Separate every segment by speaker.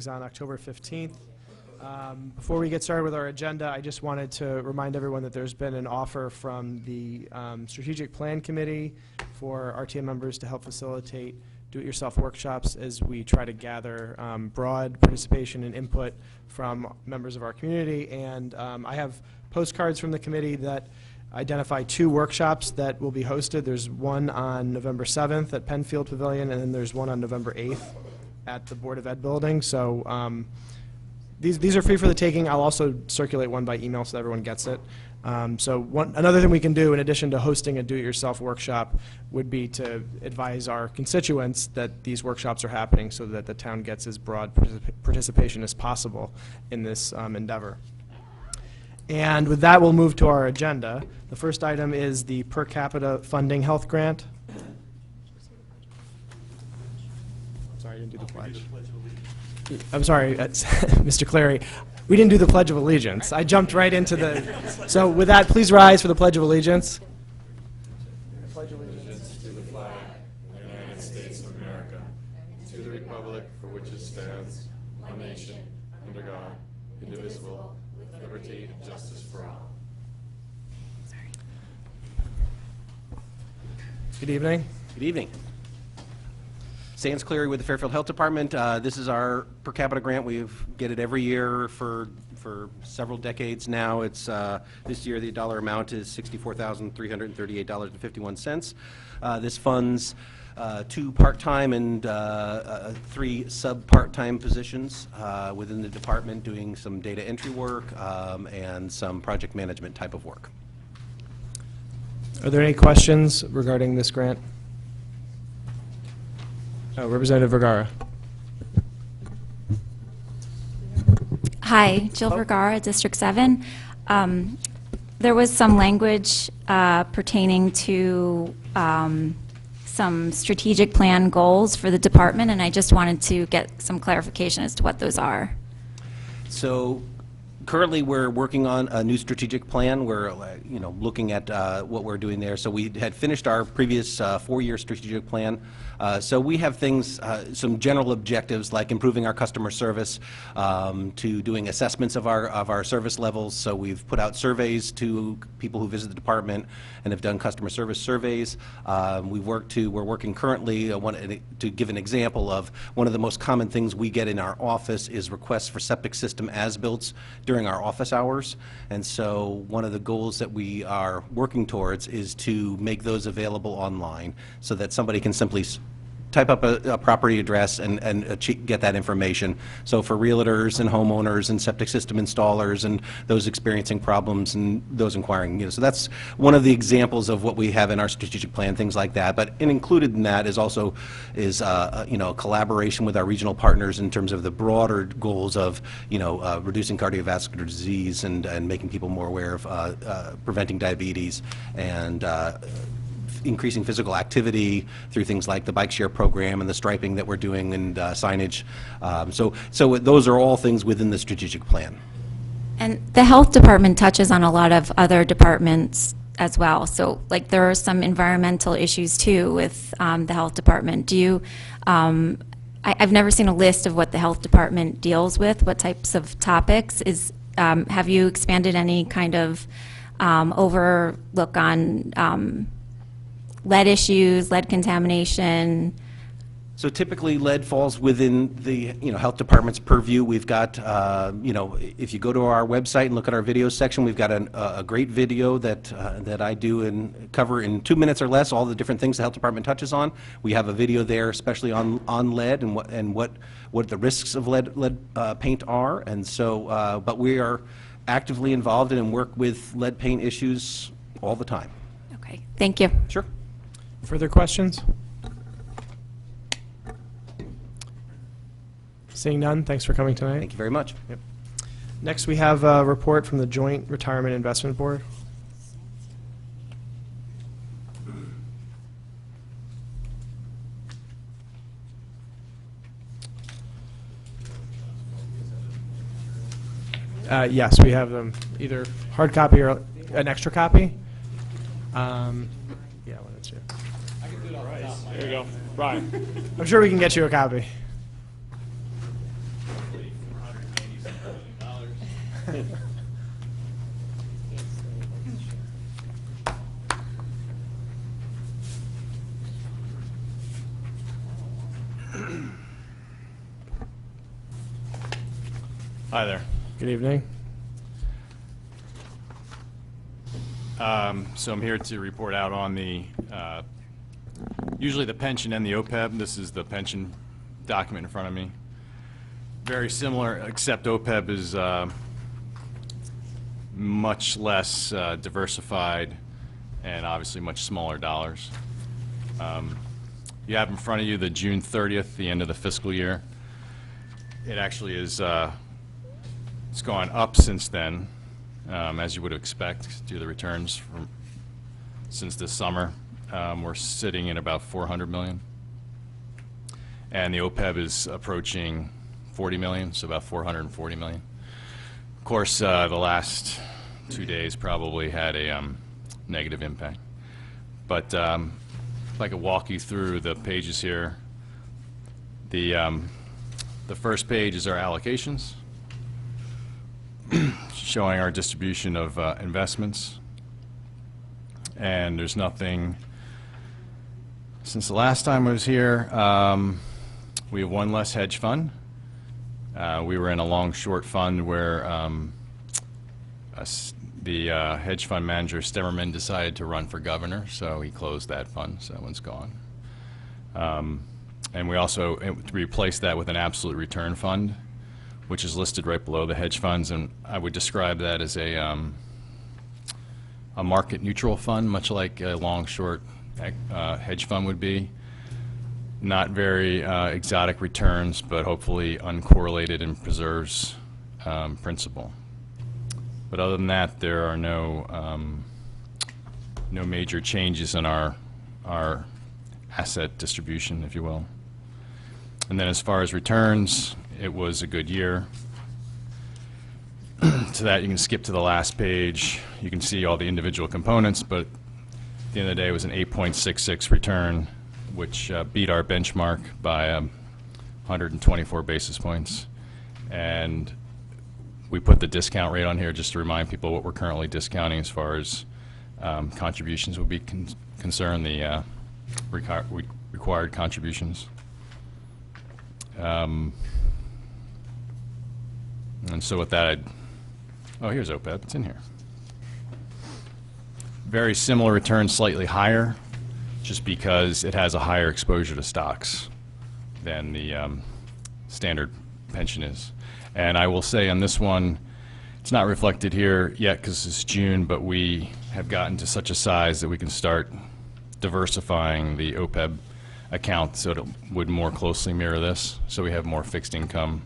Speaker 1: On October 15th. Before we get started with our agenda, I just wanted to remind everyone that there's been an offer from the Strategic Plan Committee for RTM members to help facilitate do-it-yourself workshops as we try to gather broad participation and input from members of our community. And I have postcards from the committee that identify 2 workshops that will be hosted. There's one on November 7th at Penfield Pavilion, and then there's one on November 8th at the Board of Ed building. So these are free for the taking. I'll also circulate one by email so that everyone gets it. Another thing we can do in addition to hosting a do-it-yourself workshop would be to advise our constituents that these workshops are happening so that the town gets as broad participation as possible in this endeavor. And with that, we'll move to our agenda. The first item is the per capita funding health grant. Sorry, I didn't do the pledge. I'm sorry, Mr. Clary. We didn't do the Pledge of Allegiance. I jumped right into the... So with that, please rise for the Pledge of Allegiance.
Speaker 2: I pledge allegiance to the flag of the United States of America, to the republic for which it stands, one nation, under God, indivisible, with liberty and justice for all.
Speaker 1: Good evening.
Speaker 3: Good evening. Sans Cleary with the Fairfield Health Department. This is our per capita grant. We get it every year for several decades now. It's this year the dollar amount is $64,338.51. This funds 2 part-time and 3 sub-part-time positions within the department, doing some data entry work and some project management type of work.
Speaker 1: Are there any questions regarding this grant? Representative Vergara.
Speaker 4: Hi, Jill Vergara, District 7. There was some language pertaining to some strategic plan goals for the department, and I just wanted to get some clarification as to what those are.
Speaker 3: So currently we're working on a new strategic plan. We're looking at what we're doing there. So we had finished our previous 4-year strategic plan. So we have things, some general objectives like improving our customer service, to doing assessments of our service levels. So we've put out surveys to people who visit the department and have done customer service surveys. We're working currently to give an example of one of the most common things we get in our office is requests for septic system as-built during our office hours. And so one of the goals that we are working towards is to make those available online so that somebody can simply type up a property address and get that information. So for realtors and homeowners and septic system installers and those experiencing problems and those inquiring, so that's one of the examples of what we have in our strategic plan, things like that. But included in that is also a collaboration with our regional partners in terms of the broader goals of reducing cardiovascular disease and making people more aware of preventing diabetes and increasing physical activity through things like the bike share program and the striping that we're doing and signage. So those are all things within the strategic plan.
Speaker 4: And the health department touches on a lot of other departments as well. So like there are some environmental issues too with the health department. Do you, I've never seen a list of what the health department deals with, what types of topics. Have you expanded any kind of overlook on lead issues, lead contamination?
Speaker 3: So typically lead falls within the health department's purview. We've got if you go to our website and look at our video section, we've got a great video that I do and cover in 2 minutes or less all the different things the health department touches on. We have a video there especially on lead and what the risks of lead paint are. And so but we are actively involved in and work with lead paint issues all the time.
Speaker 4: Okay, thank you.
Speaker 3: Sure.
Speaker 1: Further questions? Seeing none, thanks for coming tonight.
Speaker 3: Thank you very much.
Speaker 1: Yep. Next, we have a report from the Joint Retirement Investment Board. Yes, we have them, either hard copy or an extra copy. Yeah, when it's here.
Speaker 2: I can do it on the top. There you go. Brian.
Speaker 1: I'm sure we can get you a copy.
Speaker 2: Hi there.
Speaker 1: Good evening.
Speaker 2: So I'm here to report out on the, usually the pension and the OPEB. This is the pension document in front of me. Very similar, except OPEB is much less diversified and obviously much smaller dollars. You have in front of you the June 30th, the end of the fiscal year. It actually is, it's gone up since then, as you would expect, due to the returns from since this summer. We're sitting at about 400 million. And the OPEB is approaching 40 million, so about 440 million. Of course, the last 2 days probably had a negative impact. But if I could walk you through the pages here. The first page is our allocations, showing our distribution of investments. And there's nothing, since the last time I was here, we have one less hedge fund. We were in a long-short fund where the hedge fund manager, Stemmerman, decided to run for governor, so he closed that fund, so that one's gone. And we also replaced that with an absolute return fund, which is listed right below the hedge funds, and I would describe that as a market-neutral fund, much like a long-short hedge fund would be. Not very exotic returns, but hopefully uncorrelated and preserves principal. But other than that, there are no major changes in our asset distribution, if you will. And then as far as returns, it was a good year. To that, you can skip to the last page. You can see all the individual components, but at the end of the day, it was an 8.66 return, which beat our benchmark by 124 basis points. And we put the discount rate on here just to remind people what we're currently discounting as far as contributions would be concerned, the required contributions. And so with that, oh, here's OPEB. It's in here. Very similar return, slightly higher, just because it has a higher exposure to stocks than the standard pension is. And I will say on this one, it's not reflected here yet because it's June, but we have gotten to such a size that we can start diversifying the OPEB account so it would more closely mirror this. So we have more fixed income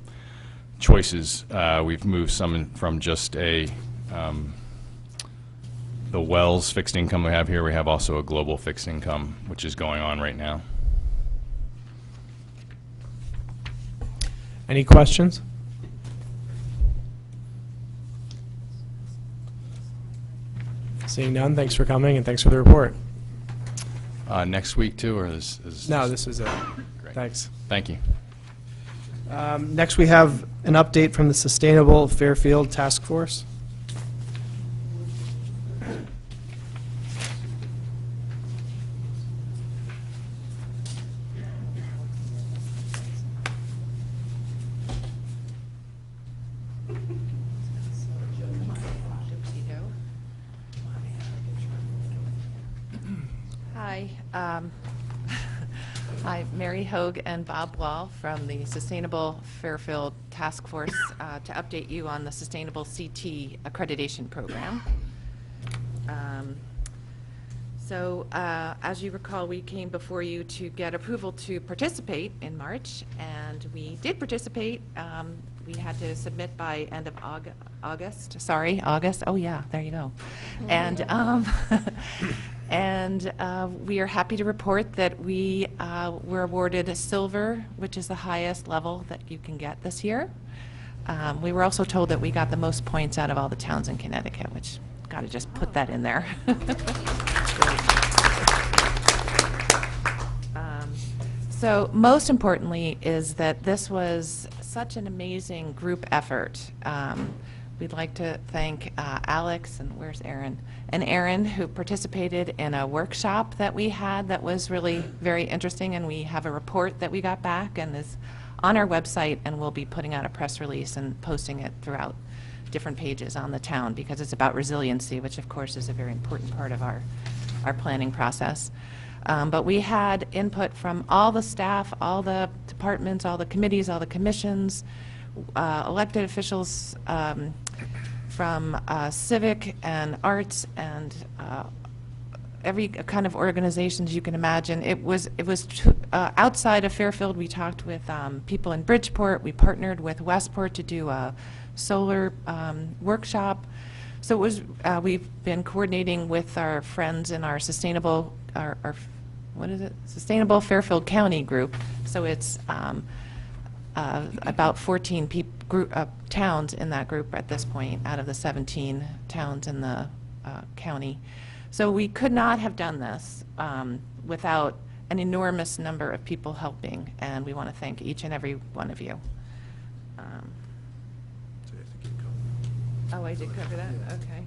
Speaker 2: choices. We've moved some from just the Wells fixed income we have here. We have also a global fixed income, which is going on right now.
Speaker 1: Any questions? Seeing none, thanks for coming and thanks for the report.
Speaker 2: Next week too, or is
Speaker 1: No, this was it.
Speaker 2: Great.
Speaker 1: Thanks.
Speaker 2: Thank you.
Speaker 1: Next, we have an update from the Sustainable Fairfield Task Force.
Speaker 5: Hi. Hi, Mary Hogue and Bob Wall from the Sustainable Fairfield Task Force to update you on the Sustainable CT Accreditation Program. As you recall, we came before you to get approval to participate in March, and we did participate. We had to submit by end of August. Sorry, August. Oh yeah, there you go. And we are happy to report that we were awarded a silver, which is the highest level that you can get this year. We were also told that we got the most points out of all the towns in Connecticut, which got to just put that in there. So most importantly is that this was such an amazing group effort. we'd like to thank Alex, and where's Aaron? And Aaron, who participated in a workshop that we had that was really very interesting, and we have a report that we got back and is on our website, and we'll be putting out a press release and posting it throughout different pages on the town, because it's about resiliency, which of course is a very important part of our planning process. But we had input from all the staff, all the departments, all the committees, all the commissions, elected officials from civic and arts and every kind of organizations you can imagine. It was outside of Fairfield. We talked with people in Bridgeport. We partnered with Westport to do a solar workshop. So it was, we've been coordinating with our friends in our sustainable, what is it? Sustainable Fairfield County group. So it's about 14 towns in that group at this point, out of the 17 towns in the county. So we could not have done this without an enormous number of people helping, and we want to thank each and every one of you. Oh, I did cover that? Okay.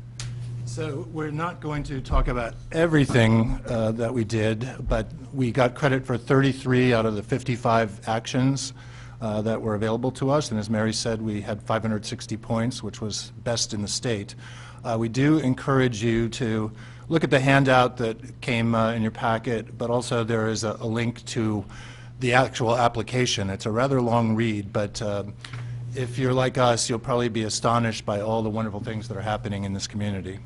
Speaker 6: So we're not going to talk about everything that we did, but we got credit for 33 out of the 55 actions that were available to us. And as Mary said, we had 560 points, which was best in the state. We do encourage you to look at the handout that came in your packet, but also there is a link to the actual application. It's a rather long read, but if you're like us, you'll probably be astonished by all the wonderful things that are happening in this community.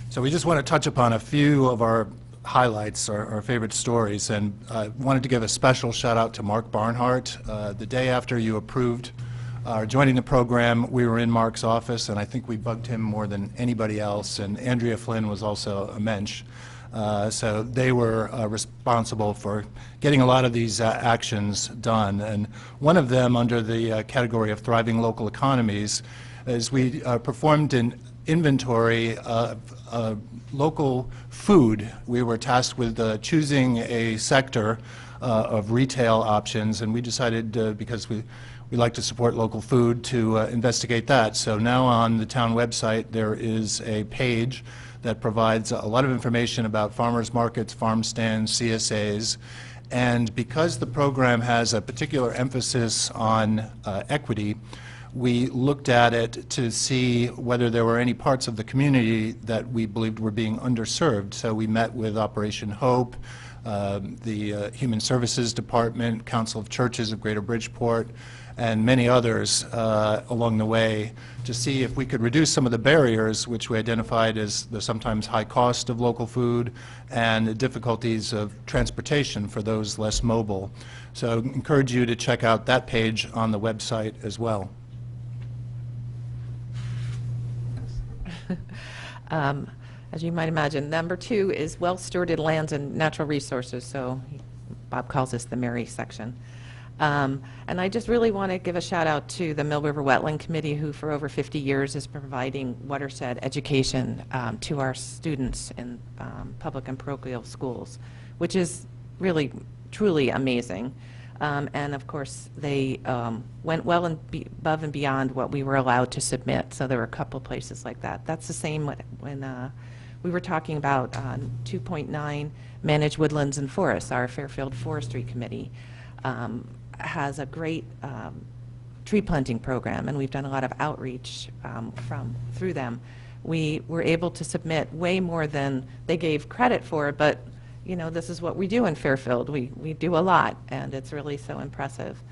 Speaker 6: So we just want to touch upon a few of our highlights, our favorite stories, and I wanted to give a special shout out to Mark Barnhart. The day after you approved joining the program, we were in Mark's office, and I think we bugged him more than anybody else, and Andrea Flynn was also a mensch. So they were responsible for getting a lot of these actions done. And one of them, under the category of thriving local economies, is we performed an inventory of local food. We were tasked with choosing a sector of retail options, and we decided, because we like to support local food, to investigate that. So now on the town website there is a page that provides a lot of information about farmers markets, farm stands, CSAs, and because the program has a particular emphasis on equity, we looked at it to see whether there were any parts of the community that we believed were being underserved. So we met with Operation Hope, the Human Services Department, Council of Churches of Greater Bridgeport, and many others along the way to see if we could reduce some of the barriers which we identified as the sometimes high cost of local food and the difficulties of transportation for those less mobile. So I encourage you to check out that page on the website as well.
Speaker 5: As you might imagine, number 2 is well-stewarded lands and natural resources, so Bob calls this the Mary section. And I just really want to give a shout out to the Mill River Wetland Committee, who for over 50 years is providing watershed education to our students in public and parochial schools, which is really, truly amazing. And of course, they went well and above and beyond what we were allowed to submit, so there were a couple places like that. That's the same when we were talking about 2.9 Managed Woodlands and Forests. Our Fairfield Forestry Committee has a great tree planting program, and we've done a lot of outreach through them. We were able to submit way more than they gave credit for, but you know, this is what we do in Fairfield. We do a lot, and it's really so impressive.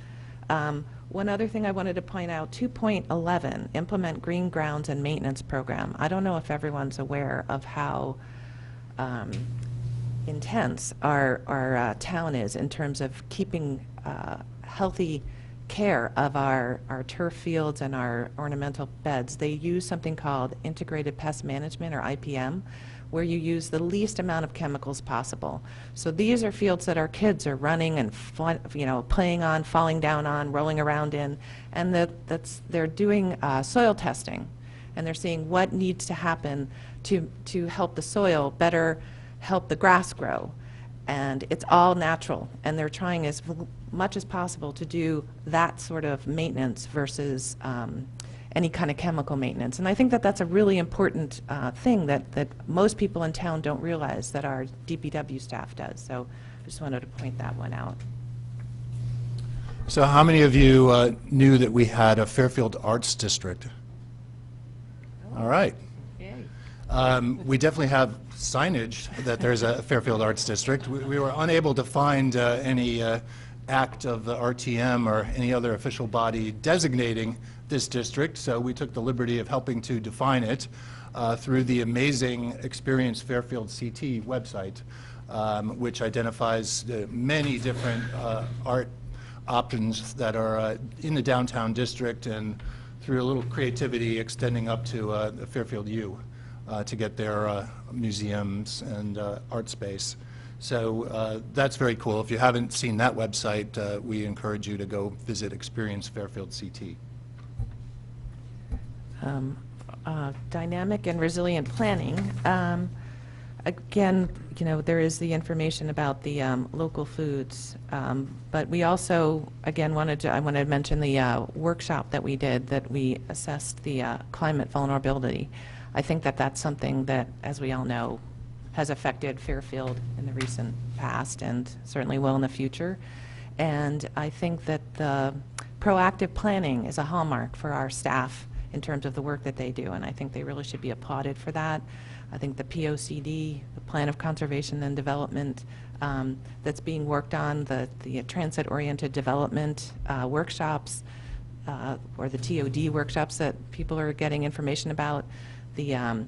Speaker 5: One other thing I wanted to point out, 2.11, Implement Green Grounds and Maintenance Program. I don't know if everyone's aware of how intense our town is in terms of keeping healthy care of our turf fields and our ornamental beds. They use something called Integrated Pest Management, or IPM, where you use the least amount of chemicals possible. So these are fields that our kids are running and playing on, falling down on, rolling around in, and they're doing soil testing, and they're seeing what needs to happen to help the soil better help the grass grow. And it's all natural, and they're trying as much as possible to do that sort of maintenance versus any kind of chemical maintenance. And I think that that's a really important thing that most people in town don't realize that our DPW staff does. So I just wanted to point that one out.
Speaker 6: So how many of you knew that we had a Fairfield Arts District? All right. We definitely have signage that there's a Fairfield Arts District. We were unable to find any act of the RTM or any other official body designating this district, so we took the liberty of helping to define it through the amazing Experience Fairfield CT website, which identifies many different art options that are in the downtown district, and through a little creativity extending up to the Fairfield U to get their museums and art space. So that's very cool. If you haven't seen that website, we encourage you to go visit Experience Fairfield CT.
Speaker 5: Dynamic and resilient planning. Again, you know, there is the information about the local foods, but we also, again, I wanted to mention the workshop that we did, that we assessed the climate vulnerability. I think that that's something that, as we all know, has affected Fairfield in the recent past and certainly will in the future. And I think that the proactive planning is a hallmark for our staff in terms of the work that they do, and I think they really should be applauded for that. I think the POCD, the Plan of Conservation and Development, that's being worked on, the transit-oriented development workshops, or the TOD workshops that people are getting information about, the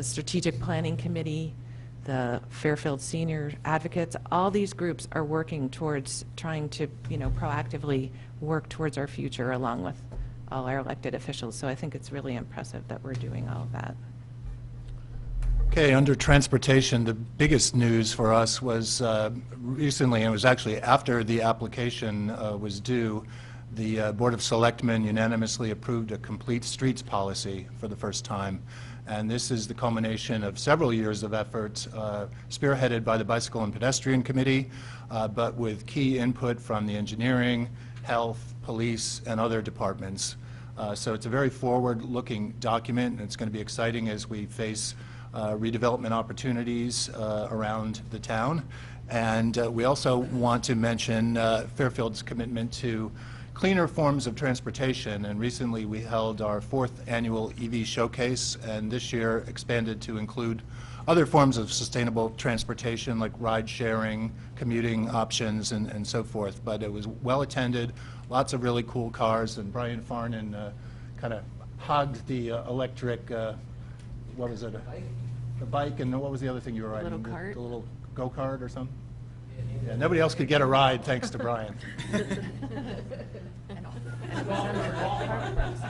Speaker 5: Strategic Planning Committee, the Fairfield Senior Advocates, all these groups are working towards trying to, you know, proactively work towards our future along with all our elected officials. So I think it's really impressive that we're doing all of that.
Speaker 6: Okay, under transportation, the biggest news for us was recently, and it was actually after the application was due, the Board of Selectmen unanimously approved a complete streets policy for the first time. And this is the culmination of several years of effort spearheaded by the Bicycle and Pedestrian Committee, but with key input from the engineering, health, police, and other departments. So it's a very forward-looking document, and it's going to be exciting as we face redevelopment opportunities around the town. And we also want to mention Fairfield's commitment to cleaner forms of transportation, and recently we held our 4th annual EV showcase, and this year expanded to include other forms of sustainable transportation like ride sharing, commuting options, and so forth. But it was well attended, lots of really cool cars, and Brian Farnan kind of hugged the electric, what was it? The bike, and what was the other thing you were riding?
Speaker 5: Little cart?
Speaker 6: The little go-kart or something? Yeah, nobody else could get a ride thanks to Brian.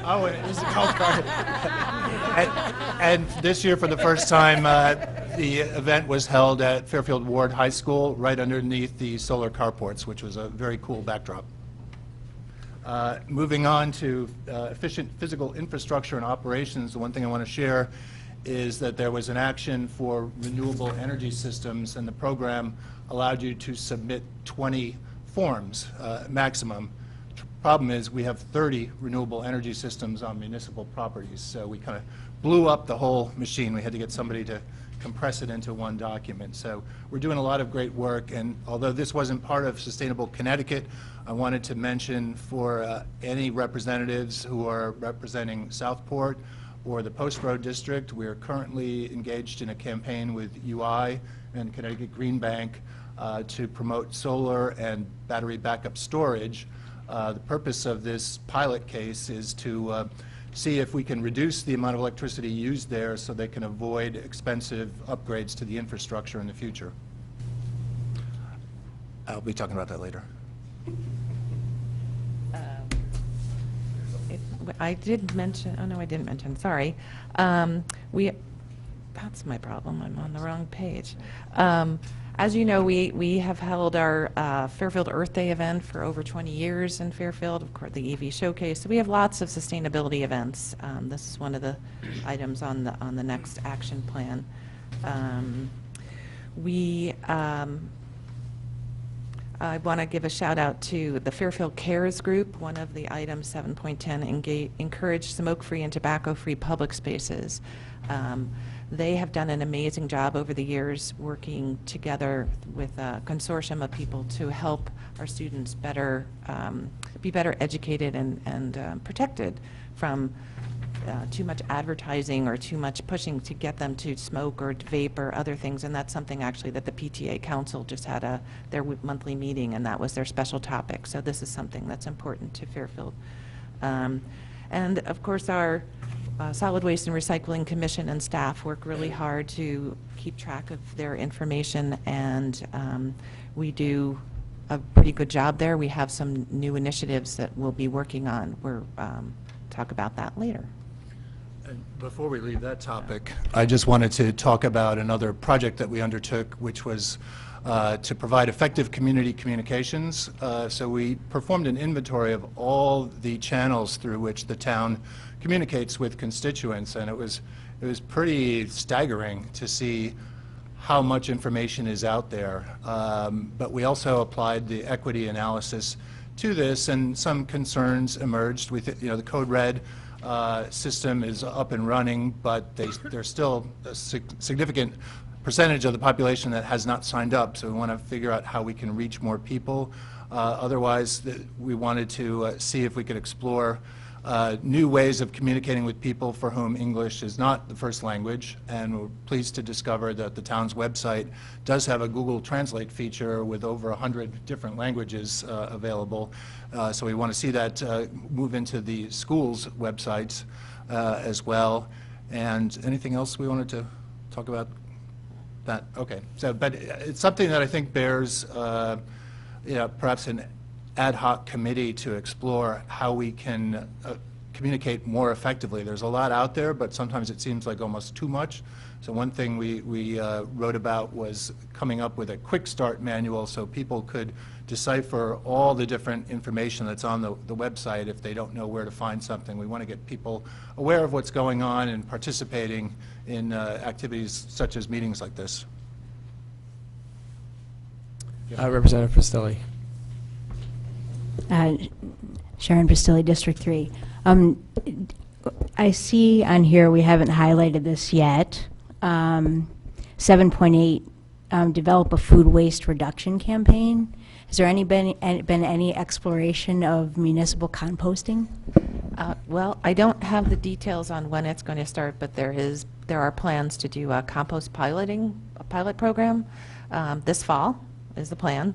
Speaker 6: Oh, it is a golf cart. and this year, for the first time, the event was held at Fairfield Ward High School, right underneath the solar carports, which was a very cool backdrop. Moving on to efficient physical infrastructure and operations, the one thing I want to share is that there was an action for renewable energy systems, and the program allowed you to submit 20 forms maximum. Problem is, we have 30 renewable energy systems on municipal properties, so we kind of blew up the whole machine. We had to get somebody to compress it into one document. So we're doing a lot of great work, and although this wasn't part of Sustainable Connecticut, I wanted to mention for any representatives who are representing Southport or the Post Road District, we are currently engaged in a campaign with UI and Connecticut Green Bank to promote solar and battery backup storage. The purpose of this pilot case is to see if we can reduce the amount of electricity used there so they can avoid expensive upgrades to the infrastructure in the future. I'll be talking about that later.
Speaker 5: I did mention, oh no, I didn't mention, sorry. That's my problem, I'm on the wrong page. As you know, we have held our Fairfield Earth Day event for over 20 years in Fairfield, of course, the EV Showcase. So we have lots of sustainability events. This is one of the items on the next action plan. I want to give a shout out to the Fairfield Cares Group. One of the items, 7.10, encourage smoke-free and tobacco-free public spaces. They have done an amazing job over the years working together with a consortium of people to help our students better, be better educated and protected from too much advertising or too much pushing to get them to smoke or to vape or other things. And that's something actually that the PTA Council just had their monthly meeting, and that was their special topic. So this is something that's important to Fairfield. And of course, our Solid Waste and Recycling Commission and staff work really hard to keep track of their information, and we do a pretty good job there. We have some new initiatives that we'll be working on. We'll talk about that later.
Speaker 6: And before we leave that topic, I just wanted to talk about another project that we undertook, which was to provide effective community communications. So we performed an inventory of all the channels through which the town communicates with constituents, and it was pretty staggering to see how much information is out there. But we also applied the equity analysis to this, and some concerns emerged. The Code Red system is up and running, but there's still a significant percentage of the population that has not signed up, so we want to figure out how we can reach more people. Otherwise, we wanted to see if we could explore new ways of communicating with people for whom English is not the first language, and we're pleased to discover that the town's website does have a Google Translate feature with over 100 different languages available. So we want to see that move into the schools' websites as well. And anything else we wanted to talk about? That okay. So, but it's something that I think bears, perhaps an ad hoc committee to explore how we can communicate more effectively. There's a lot out there, but sometimes it seems like almost too much. So one thing we wrote about was coming up with a quick start manual so people could decipher all the different information that's on the website if they don't know where to find something. We want to get people aware of what's going on and participating in activities such as meetings like this.
Speaker 1: Representative Pristilli.
Speaker 7: Sharon Pristilli, District 3. I see on here we haven't highlighted this yet. 7.8, develop a food waste reduction campaign. Has there been any exploration of municipal composting?
Speaker 5: Well, I don't have the details on when it's going to start, but there are plans to do a compost pilot program this fall is the plan.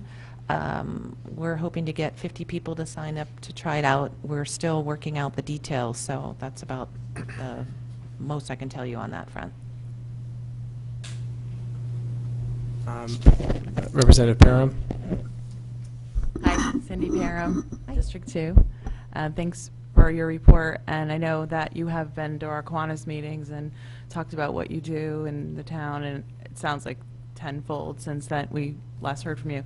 Speaker 5: We're hoping to get 50 people to sign up to try it out. We're still working out the details, so that's about the most I can tell you on that front.
Speaker 1: Representative Parham.
Speaker 8: Hi, Cindy Parham, District 2. Thanks for your report, and I know that you have been to our Kiwanis meetings and talked about what you do in the town, and it sounds like tenfold since that we last heard from you.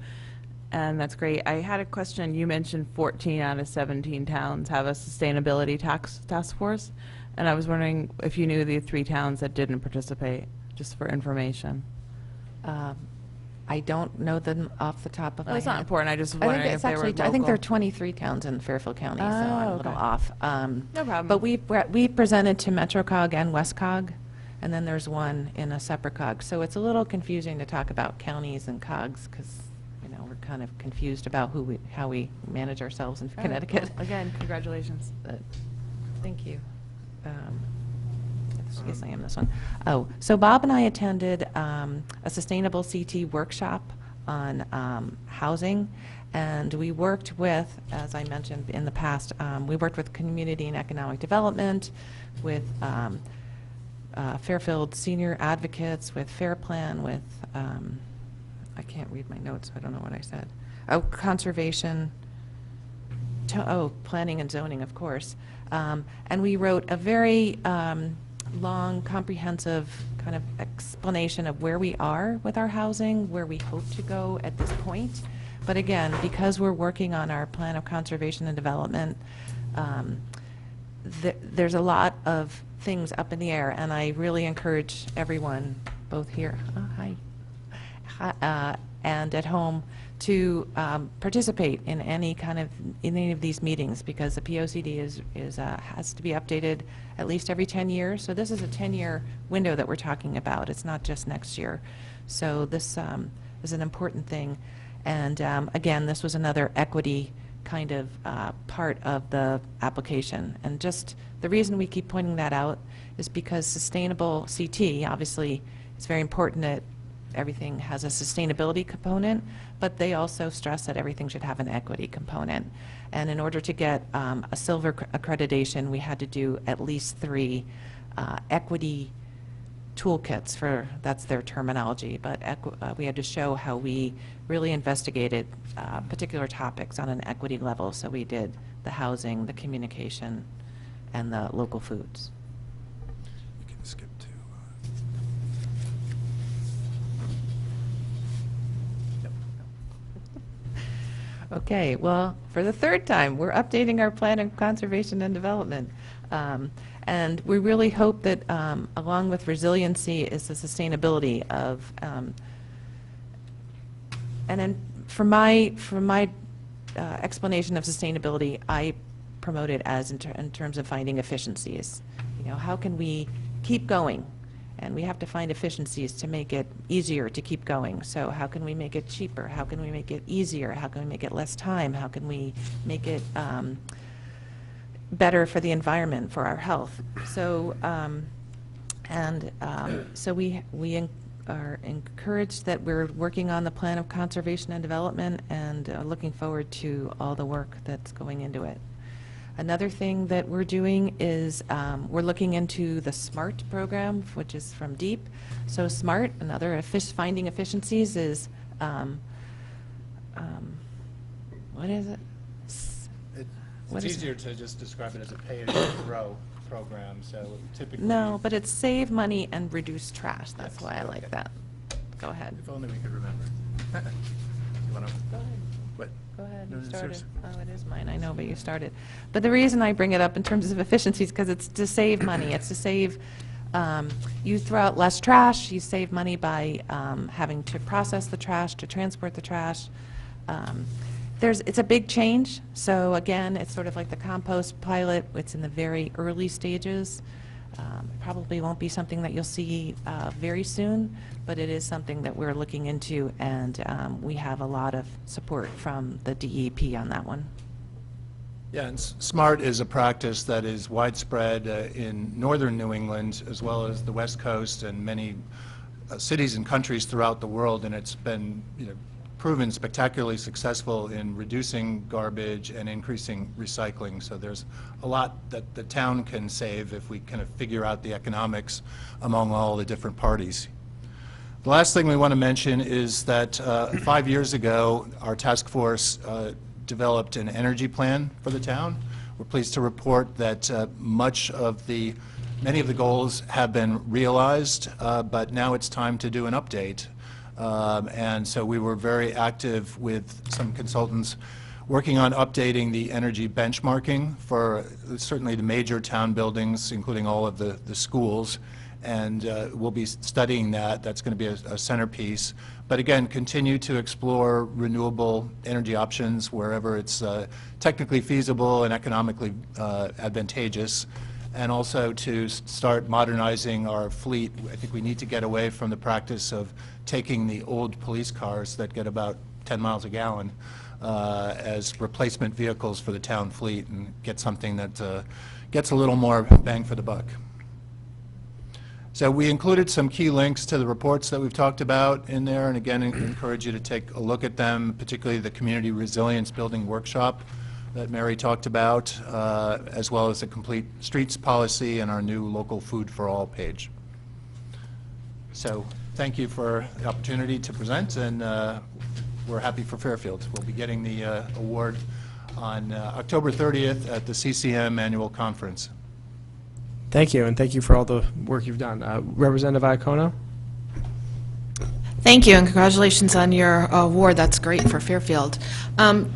Speaker 8: And that's great. I had a question. You mentioned 14 out of 17 towns have a sustainability task force, and I was wondering if you knew the 3 towns that didn't participate, just for information.
Speaker 5: I don't know them off the top of my head.
Speaker 8: It's not important. I just
Speaker 5: I
Speaker 8: wondering
Speaker 5: think
Speaker 8: if
Speaker 5: it's
Speaker 8: they were
Speaker 5: actually,
Speaker 8: local.
Speaker 5: I think there are 23 towns in Fairfield County, so I'm a little
Speaker 8: okay.
Speaker 5: off.
Speaker 8: No problem.
Speaker 5: But we presented to MetroCog and WestCog, and then there's one in a separate cog. So it's a little confusing to talk about counties and cogs because we're kind of confused about how we manage ourselves in
Speaker 8: All right.
Speaker 5: Connecticut.
Speaker 8: Well, again, congratulations.
Speaker 5: Thank you. Yes, I am this one. Oh, so Bob and I attended a Sustainable CT workshop on housing, and we worked with, as I mentioned in the past, we worked with Community and Economic Development, with Fairfield Senior Advocates, with Fair Plan, with, I can't read my notes, so I don't know what I said. Oh, conservation, planning and zoning, of course. And we wrote a very long, comprehensive kind of explanation of where we are with our housing, where we hope to go at this point. But again, because we're working on our plan of conservation and development, there's a lot of things up in the air, and I really encourage everyone, both here and at home, to participate in any of these meetings, because the POCD has to be updated at least every 10 years. So this is a 10-year window that we're talking about. It's not just next year. So this is an important thing. And again, this was another equity kind of part of the application. And just the reason we keep pointing that out is because sustainable CT, obviously, it's very important that everything has a sustainability component, but they also stress that everything should have an equity component. And in order to get a silver accreditation, we had to do at least 3 equity toolkits, that's their terminology, but we had to show how we really investigated particular topics on an equity level. So we did the housing, the communication, and the local foods.
Speaker 6: You can skip to.
Speaker 5: Okay, well, for the 3rd time, we're updating our plan of conservation and development. And we really hope that along with resiliency is the sustainability of, and then from my explanation of sustainability, I promote it as in terms of finding efficiencies. You know, how can we keep going? And we have to find efficiencies to make it easier to keep going. So how can we make it cheaper? How can we make it easier? How can we make it less time? How can we make it better for the environment, for our health? So, so we are encouraged that we're working on the plan of conservation and development, and looking forward to all the work that's going into it. Another thing that we're doing is we're looking into the SMART program, which is from Dept. So SMART, another finding efficiencies is, what is it?
Speaker 6: It's easier to just describe it as a pay-as-you-throw program, so typically...
Speaker 5: No, but it's save money and reduce trash. That's
Speaker 6: Yes,
Speaker 5: why I
Speaker 6: okay.
Speaker 5: like that. Go ahead.
Speaker 6: If only we could remember. You want to...
Speaker 5: Go ahead.
Speaker 6: What?
Speaker 5: Go ahead,
Speaker 6: No,
Speaker 5: you
Speaker 6: no,
Speaker 5: started.
Speaker 6: seriously.
Speaker 5: Oh, it is mine, I know, but you started. But the reason I bring it up in terms of efficiencies, because it's to save money. It's to save, you throw out less trash, you save money by having to process the trash, to transport the trash. It's a big change, so again, it's sort of like the compost pilot. It's in the very early stages. Probably won't be something that you'll see very soon, but it is something that we're looking into, and we have a lot of support from the DEP on that one.
Speaker 6: Yeah, and SMART is a practice that is widespread in northern New England, as well as the West Coast and many cities and countries throughout the world, and it's been, proven spectacularly successful in reducing garbage and increasing recycling. So there's a lot that the town can save if we kind of figure out the economics among all the different parties. The last thing we want to mention is that 5 years ago, our task force developed an energy plan for the town. We're pleased to report that many of the goals have been realized, but now it's time to do an update. And so we were very active with some consultants working on updating the energy benchmarking for certainly the major town buildings, including all of the schools. And we'll be studying that. That's going to be a centerpiece. But again, continue to explore renewable energy options wherever it's technically feasible and economically advantageous. And also to start modernizing our fleet. I think we need to get away from the practice of taking the old police cars that get about 10 miles a gallon as replacement vehicles for the town fleet, and get something that gets a little more bang for the buck. So we included some key links to the reports that we've talked about in there, and again, encourage you to take a look at them, particularly the Community Resilience Building Workshop that Mary talked about, as well as the Complete Streets Policy and our new Local Food for All page. So thank you for the opportunity to present, and we're happy for Fairfield. We'll be getting the award on October 30th at the CCM Annual Conference.
Speaker 1: Thank you, and thank you for all the work you've done. Representative Iacono?
Speaker 9: Thank you, and congratulations on your award. That's great for Fairfield.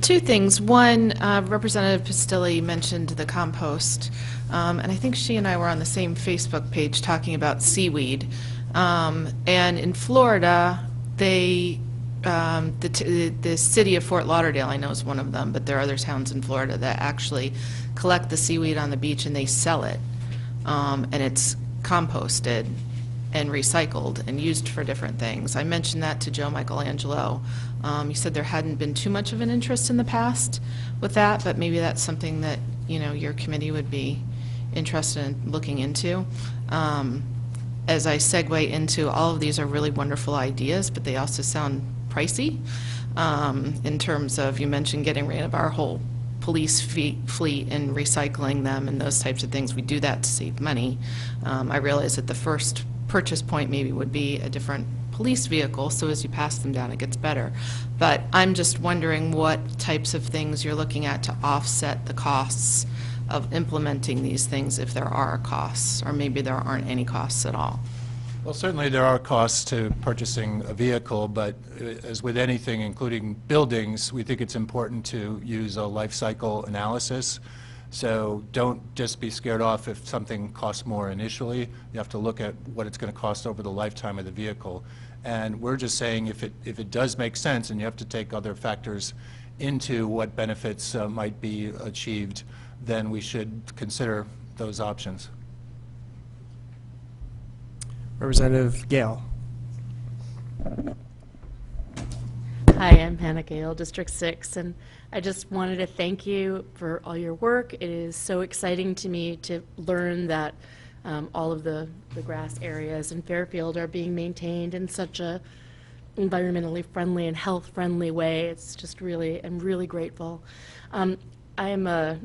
Speaker 9: Two things. One, Representative Pistilli mentioned the compost, and I think she and I were on the same Facebook page talking about seaweed. And in Florida, they the city of Fort Lauderdale, I know, is one of them, but there are other towns in Florida that actually collect the seaweed on the beach and they sell it. And it's composted and recycled and used for different things. I mentioned that to Joe Michelangelo. He said there hadn't been too much of an interest in the past with that, but maybe that's something that, you know, your committee would be interested in looking into. As I segue into, all of these are really wonderful ideas, but they also sound pricey in terms of, you mentioned getting rid of our whole police fleet and recycling them and those types of things. We do that to save money. I realize that the first purchase point maybe would be a different police vehicle, so as you pass them down it gets better. But I'm just wondering what types of things you're looking at to offset the costs of implementing these things, if there are costs, or maybe there aren't any costs at all.
Speaker 6: Well, certainly there are costs to purchasing a vehicle, but as with anything, including buildings, we think it's important to use a life cycle analysis. So don't just be scared off if something costs more initially. You have to look at what it's going to cost over the lifetime of the vehicle. And we're just saying if it does make sense, and you have to take other factors into what benefits might be achieved, then we should consider those options.
Speaker 1: Representative Gale.
Speaker 10: Hi, I'm Hannah Gale, District 6, and I just wanted to thank you for all your work. It is so exciting to me to learn that all of the grass areas in Fairfield are being maintained in such a environmentally friendly and health-friendly way. It's just really, I'm really grateful. I'm a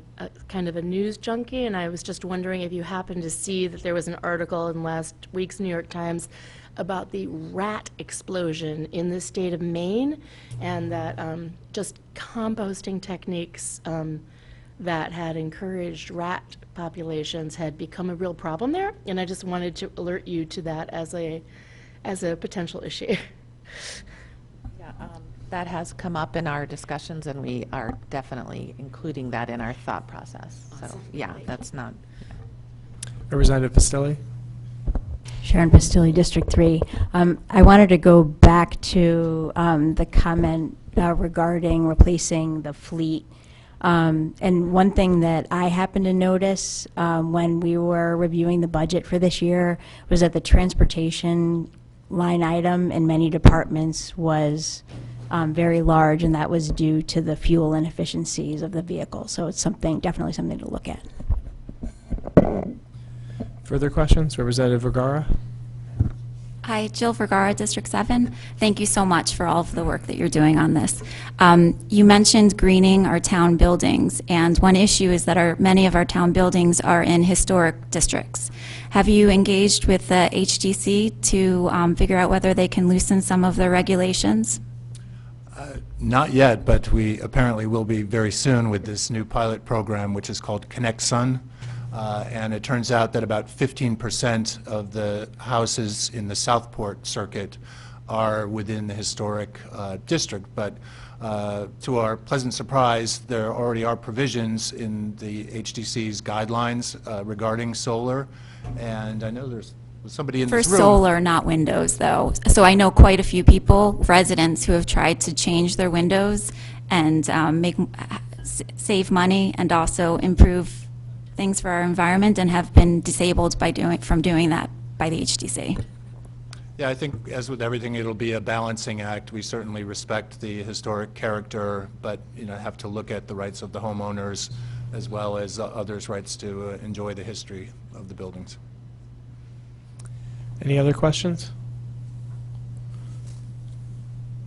Speaker 10: kind of a news junkie, and I was just wondering if you happened to see that there was an article in last week's New York Times about the rat explosion in the state of Maine, and that just composting techniques that had encouraged rat populations had become a real problem there, and I just wanted to alert you to that as a potential issue.
Speaker 5: Yeah, that has come up in our discussions, and we are definitely including that in our thought process. So, yeah, that's not.
Speaker 1: Representative Pastilli.
Speaker 7: Sharon Pastilli, District 3. I wanted to go back to the comment regarding replacing the fleet. And one thing that I happened to notice when we were reviewing the budget for this year was that the transportation line item in many departments was very large, and that was due to the fuel inefficiencies of the vehicle. So it's definitely something to look at.
Speaker 1: Further questions? Representative Vergara.
Speaker 4: Hi, Jill Vergara, District 7. Thank you so much for all of the work that you're doing on this. You mentioned greening our town buildings, and one issue is that many of our town buildings are in historic districts. Have you engaged with the HDC to figure out whether they can loosen some of their regulations?
Speaker 6: Not yet, but we apparently will be very soon with this new pilot program, which is called Connect Sun. And it turns out that about 15% of the houses in the Southport circuit are within the historic district. But to our pleasant surprise, there already are provisions in the HDC's guidelines regarding solar. And I know there's somebody in this room.
Speaker 4: For solar, not windows, though. So I know quite a few people, residents, who have tried to change their windows and save money and also improve things for our environment, and have been disabled from doing that by the HDC.
Speaker 6: Yeah, I think as with everything, it'll be a balancing act. We certainly respect the historic character, but have to look at the rights of the homeowners as well as others' rights to enjoy the history of the buildings.
Speaker 1: Any other questions?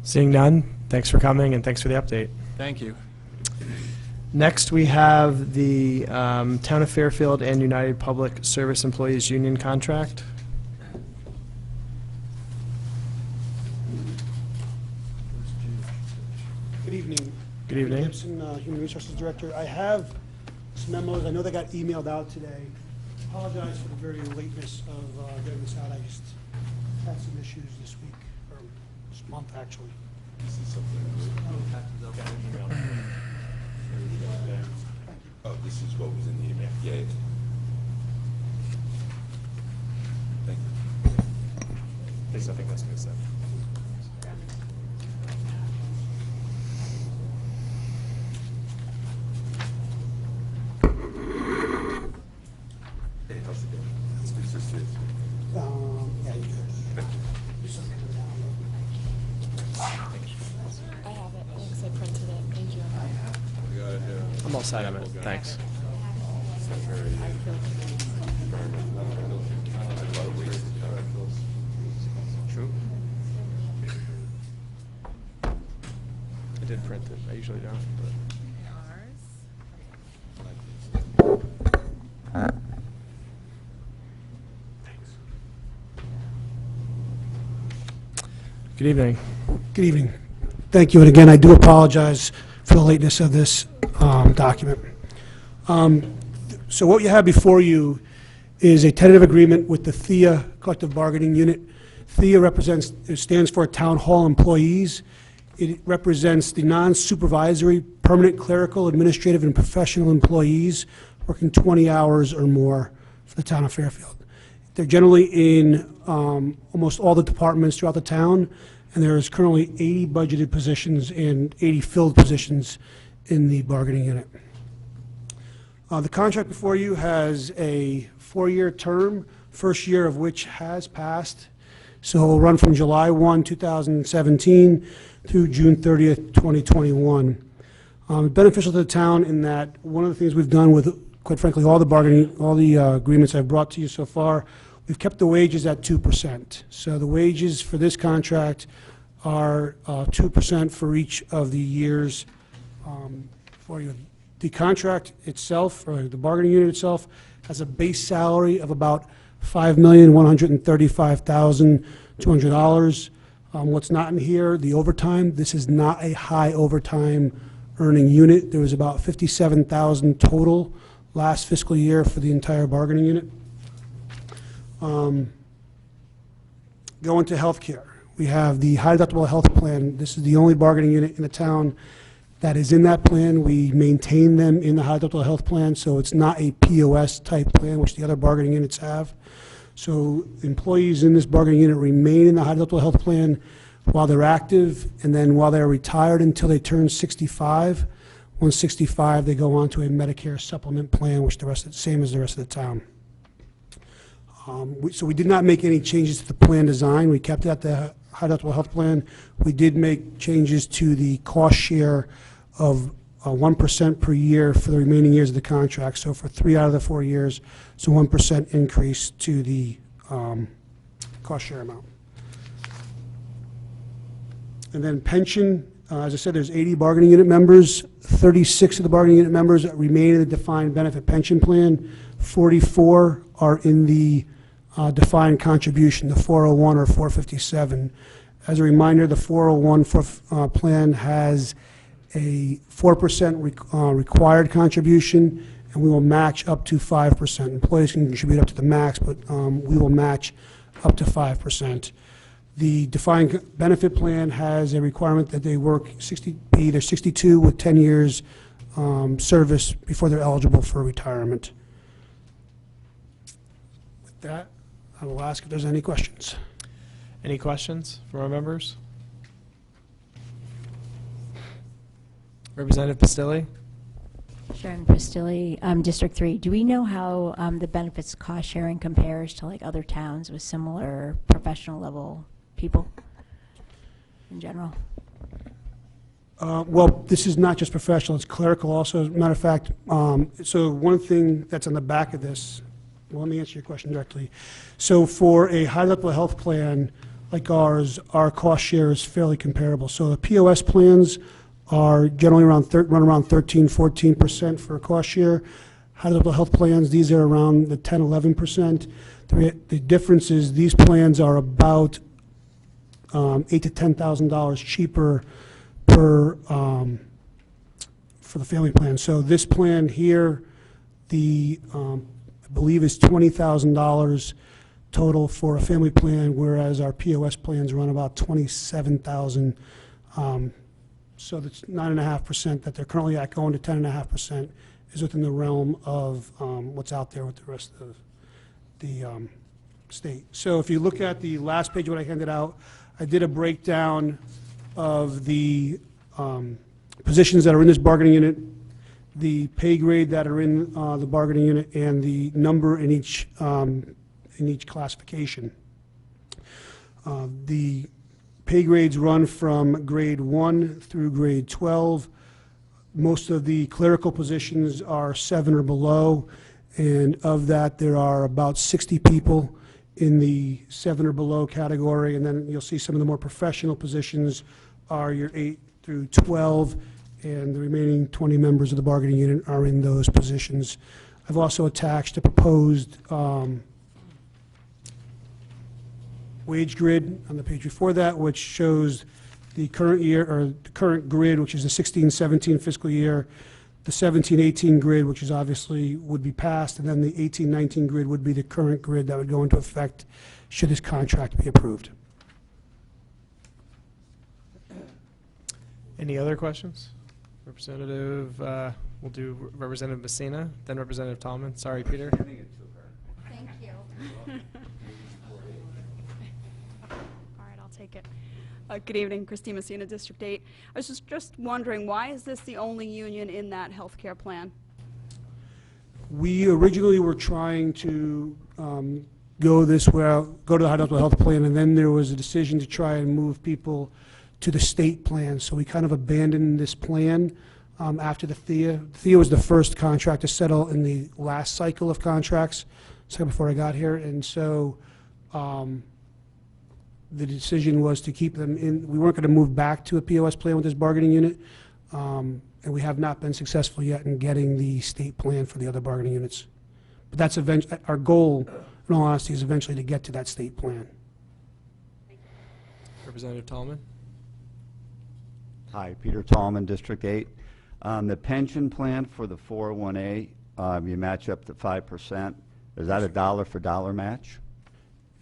Speaker 1: Seeing none, thanks for coming and thanks for the update.
Speaker 6: Thank you.
Speaker 1: Next, we have the Town of Fairfield and United Public Service Employees Union contract.
Speaker 11: Good evening.
Speaker 1: Good evening.
Speaker 11: Gibson, Human Resources Director. I have some memos. I know they got emailed out today. Apologize for the very lateness of getting this out. I just had some issues this week, or this month, actually.
Speaker 2: Oh, this is what was in the email. Yeah. Thank you. I think that's good stuff.
Speaker 11: Yeah, you could.
Speaker 10: I have it. Thanks. I printed it. Thank you.
Speaker 1: I'm all set, Emmett. Thanks.
Speaker 2: True.
Speaker 1: I did print it. I usually don't. But. Good evening.
Speaker 11: Good evening. Thank you, and again, I do apologize for the lateness of this document. So what you have before you is a tentative agreement with the THEA Collective Bargaining Unit. THEA stands for Town Hall Employees. It represents the non-supervisory, permanent clerical, administrative, and professional employees working 20 hours or more for the town of Fairfield. They're generally in almost all the departments throughout the town, and there is currently 80 budgeted positions and 80 filled positions in the bargaining unit. The contract before you has a 4-year term, first year of which has passed. So it will run from July 1, 2017 through June 30th, 2021. Beneficial to the town in that one of the things we've done with, quite frankly, all the agreements I've brought to you so far, we've kept the wages at 2%. So the wages for this contract are 2% for each of the years for you. The contract itself, or the bargaining unit itself, has a base salary of about $5,135,200. What's not in here, the overtime. This is not a high overtime earning unit. There was about 57,000 total last fiscal year for the entire bargaining unit. Going to healthcare. We have the high deductible health plan. This is the only bargaining unit in the town that is in that plan. We maintain them in the high deductible health plan, so it's not a POS type plan, which the other bargaining units have. So employees in this bargaining unit remain in the high deductible health plan while they're active, and then while they're retired until they turn 65. Once 65, they go on to a Medicare supplement plan, which same as the rest of the town. So we did not make any changes to the plan design. We kept it at the high deductible health plan. We did make changes to the cost share of 1% per year for the remaining years of the contract. So for 3 out of the 4 years, it's a 1% increase to the cost share amount. And then pension, as I said, there's 80 bargaining unit members. 36 of the bargaining unit members remain in the defined benefit pension plan. 44 are in the defined contribution, the 401 or 457. As a reminder, the 401 plan has a 4% required contribution, and we will match up to 5%. Employees can contribute up to the max, but we will match up to 5%. The defined benefit plan has a requirement that they work either 62 with 10 years service before they're eligible for retirement. With that, I will ask if there's any questions.
Speaker 1: Any questions from our members? Representative Pastilli?
Speaker 7: Sharon Pristilli, District 3. Do we know how the benefits cost sharing compares to like other towns with similar professional level people in general?
Speaker 11: Well, this is not just professional, it's clerical also. As a matter of fact, so one thing that's on the back of this, well, let me answer your question directly. So for a high deductible health plan like ours, our cost share is fairly comparable. So the POS plans are generally run around 13-14% for a cost share. High deductible health plans, these are around the 10-11%. The difference is these plans are about $8,000 to $10,000 cheaper per for the family plan. So this plan here, I believe is $20,000 total for a family plan, whereas our POS plans run about $27,000. So that's 9.5% that they're currently at, going to 10.5% is within the realm of what's out there with the rest of the state. So if you look at the last page of what I handed out, I did a breakdown of the positions that are in this bargaining unit the pay grade that are in the bargaining unit and the number in each classification. The pay grades run from grade 1 through grade 12. Most of the clerical positions are 7 or below, and of that, there are about 60 people in the 7 or below category, and then you'll see some of the more professional positions are your 8 through 12, and the remaining 20 members of the bargaining unit are in those positions. I've also attached a proposed wage grid on the page before that, which shows the current year, or the current grid, which is the 16-17 fiscal year, the 17-18 grid, which is obviously would be passed, and then the 18-19 grid would be the current grid that would go into effect should this contract be approved.
Speaker 1: Any other questions? Representative, we'll do Representative Messina, then Representative Tallman. Sorry, Peter.
Speaker 4: Thank you.
Speaker 12: All right, I'll take it. Good evening, Christine Messina, District 8. I was just wondering, why is this the only union in that healthcare plan?
Speaker 11: We originally were trying to go this way, go to the high deductible health plan, and then there was a decision to try and move people to the state plan. So we kind of abandoned this plan after the THEA. THEA was the first contract to settle in the last cycle of contracts, so before I got here, and so the decision was to keep them in. We weren't going to move back to a POS plan with this bargaining unit, and we have not been successful yet in getting the state plan for the other bargaining units. But that's our goal, in all honesty, is eventually to get to that state plan.
Speaker 1: Representative Tallman.
Speaker 13: Hi, Peter Tallman, District 8. The pension plan for the 401A, you match up to 5%. Is that a dollar for dollar match?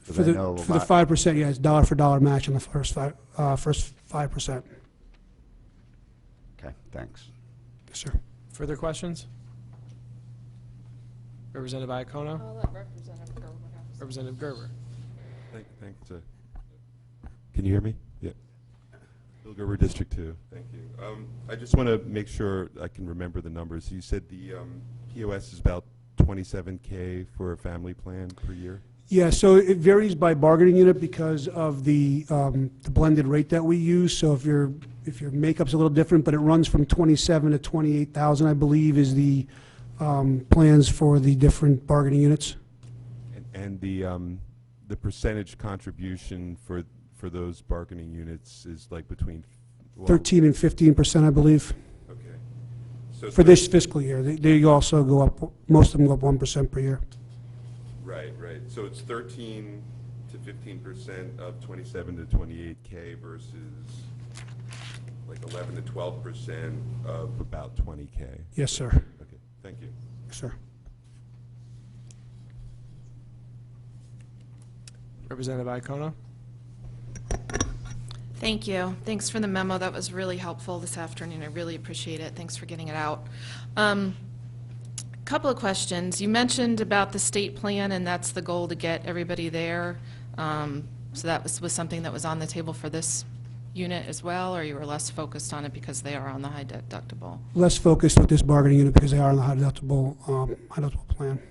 Speaker 11: For the 5%, yeah, it's dollar for dollar match on the first 5%.
Speaker 13: Okay, thanks.
Speaker 11: Yes, sir.
Speaker 1: Further questions? Representative Iacono?
Speaker 5: I'll let Representative Gerber have a
Speaker 1: Representative Gerber.
Speaker 2: Thanks. Can you hear me? Yeah. Bill Gerber, District 2. Thank you. I just want to make sure I can remember the numbers. You said the POS is about $27K for a family plan per year?
Speaker 11: Yeah, so it varies by bargaining unit because of the blended rate that we use. So if your makeup's a little different, but it runs from 27 to 28,000, I believe, is the plans for the different bargaining units.
Speaker 2: And the percentage contribution for those bargaining units is like between
Speaker 11: 13 and 15%, I believe.
Speaker 2: Okay. So
Speaker 11: For this fiscal year, they also go up. Most of them go up 1% per year.
Speaker 2: Right. So it's 13 to 15% of 27 to 28K versus like 11 to 12% of about 20K.
Speaker 11: Yes, sir.
Speaker 2: Okay, thank you.
Speaker 11: Yes, sir.
Speaker 1: Representative Iacono?
Speaker 9: Thank you. Thanks for the memo. That was really helpful this afternoon. I really appreciate it. Thanks for getting it out. Couple of questions. You mentioned about the state plan, and that's the goal to get everybody there. So that was something that was on the table for this unit as well, or you were less focused on it because they are on the high deductible?
Speaker 11: Less focused with this bargaining unit because they are on the high deductible plan.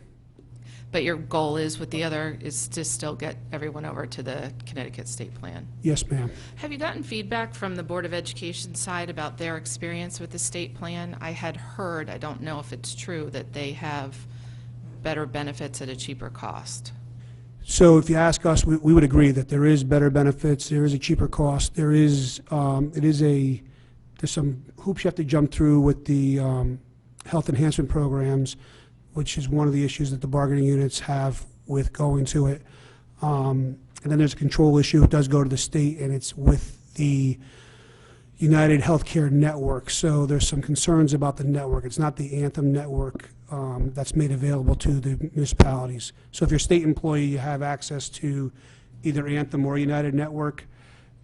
Speaker 9: But your goal is with the other is to still get everyone over to the Connecticut state plan?
Speaker 11: Yes, ma'am.
Speaker 9: Have you gotten feedback from the Board of Education side about their experience with the state plan? I had heard, I don't know if it's true, that they have better benefits at a cheaper cost.
Speaker 11: So if you ask us, we would agree that there is better benefits, there is a cheaper cost, there is, there's some hoops you have to jump through with the health enhancement programs, which is one of the issues that the bargaining units have with going to it. And then there's a control issue. It does go to the state, and it's with the United Healthcare Network. So there's some concerns about the network. It's not the Anthem network that's made available to the municipalities. So if you're a state employee, you have access to either Anthem or United Network.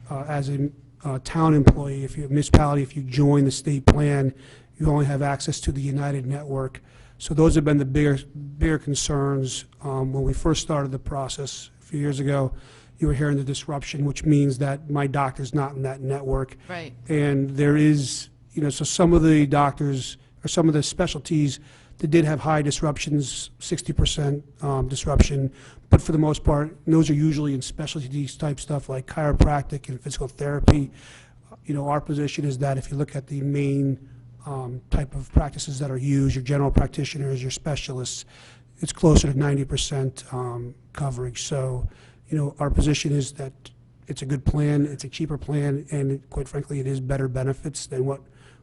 Speaker 11: As a town employee, if you're a municipality, if you join the state plan, you only have access to the United Network. So those have been the bigger concerns. When we first started the process a few years ago, you were hearing the disruption, which means that my doctor's not in that network.
Speaker 9: Right.
Speaker 11: And there is, so some of the doctors are some of the specialties that did have high disruptions, 60% disruption, but for the most part, those are usually in specialty type stuff like chiropractic and physical therapy. You know, our position is that if you look at the main type of practices that are used, your general practitioners, your specialists, it's closer to 90% coverage. So, you know, our position is that it's a good plan, it's a cheaper plan, and quite frankly, it is better benefits than what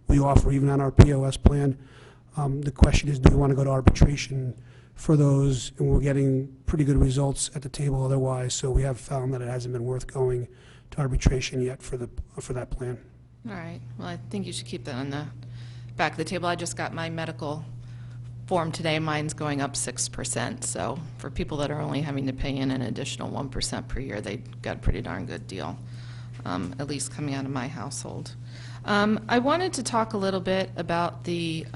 Speaker 11: we offer even on our POS plan. The question is, do we want to go to arbitration for those? And we're getting pretty good results at the table otherwise, so we have found that it hasn't been worth going to arbitration yet for that plan.
Speaker 9: All right, well, I think you should keep that on the back of the table. I just got my medical form today. Mine's going up 6%, so for people that are only having to pay in an additional 1% per year, they got a pretty darn good deal, at least coming out of my household. I wanted to talk a little bit about the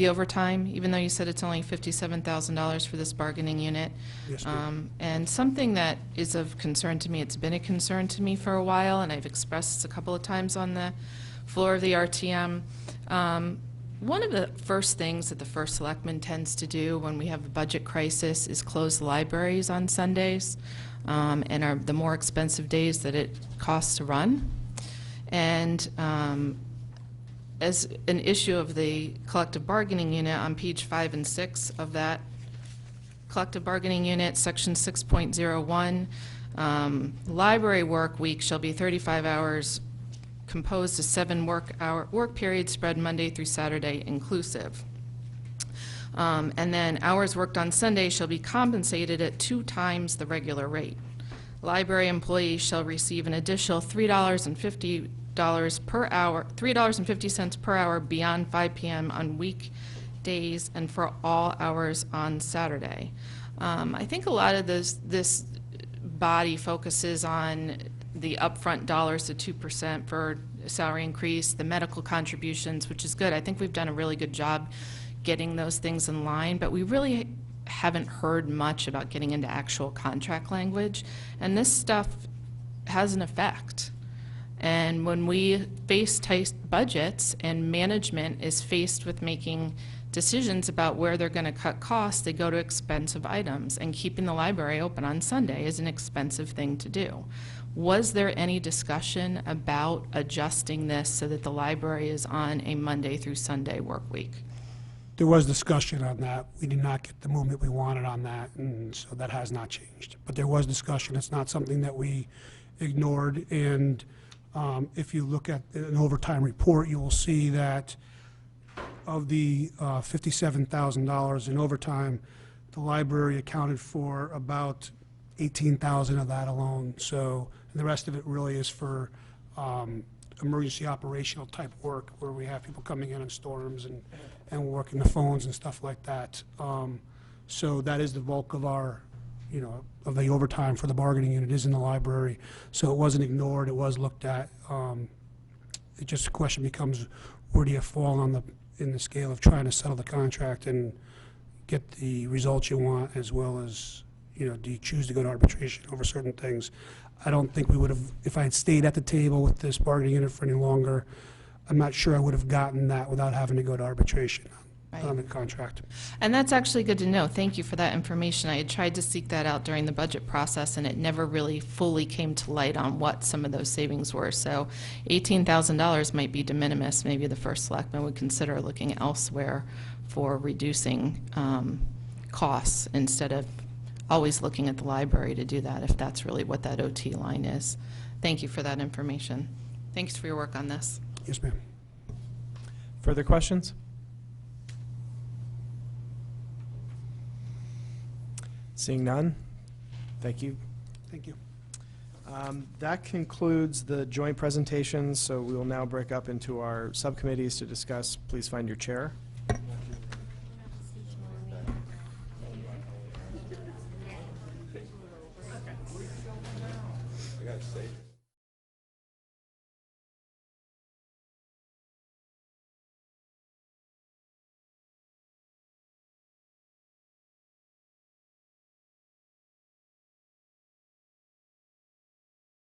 Speaker 9: overtime, even though you said it's only $57,000 for this bargaining unit.
Speaker 11: Yes, ma'am.
Speaker 9: And something that is of concern to me, it's been a concern to me for a while, and I've expressed this a couple of times on the floor of the RTM. One of the first things that the first selectman tends to do when we have a budget crisis is close the libraries on Sundays, and are the more expensive days that it costs to run. And as an issue of the collective bargaining unit, on page 5 and 6 of that collective bargaining unit, section 6.01, library work week shall be 35 hours composed of 7 work periods spread Monday through Saturday inclusive. And then hours worked on Sunday shall be compensated at 2 times the regular rate. Library employees shall receive an additional $3.50 per hour, $3.50 per hour beyond 5 p.m. on weekdays and for all hours on Saturday. I think a lot of this body focuses on the upfront dollars, the 2% for salary increase, the medical contributions, which is good. I think we've done a really good job getting those things in line, but we really haven't heard much about getting into actual contract language, and this stuff has an effect. And when we face tight budgets and management is faced with making decisions about where they're going to cut costs, they go to expensive items, and keeping the library open on Sunday is an expensive thing to do. Was there any discussion about adjusting this so that the library is on a Monday through Sunday work week?
Speaker 11: There was discussion on that. We did not get the movement we wanted on that, and so that has not changed. But there was discussion. It's not something that we ignored, and if you look at an overtime report, you will see that of the $57,000 in overtime, the library accounted for about $18,000 of that alone. So the rest of it really is for emergency operational type work where we have people coming in on storms and working the phones and stuff like that. So that is the bulk of our, you know, of the overtime for the bargaining unit is in the library. So it wasn't ignored, it was looked at. It just the question becomes, where do you fall on in the scale of trying to settle the contract and get the results you want, as well as, you know, do you choose to go to arbitration over certain things? I don't think we would have, if I had stayed at the table with this bargaining unit for any longer, I'm not sure I would have gotten that without having to go to arbitration on the contract.
Speaker 9: And that's actually good to know. Thank you for that information. I had tried to seek that out during the budget process, and it never really fully came to light on what some of those savings were. So $18,000 might be de minimis. Maybe the first selectman would consider looking elsewhere for reducing costs instead of always looking at the library to do that, if that's really what that OT line is. Thank you for that information. Thanks for your work on this.
Speaker 11: Yes, ma'am.
Speaker 1: Further questions? Seeing none, thank you.
Speaker 11: Thank you.
Speaker 1: That concludes the joint presentations, so we will now break up into our subcommittees to discuss. Please find your chair.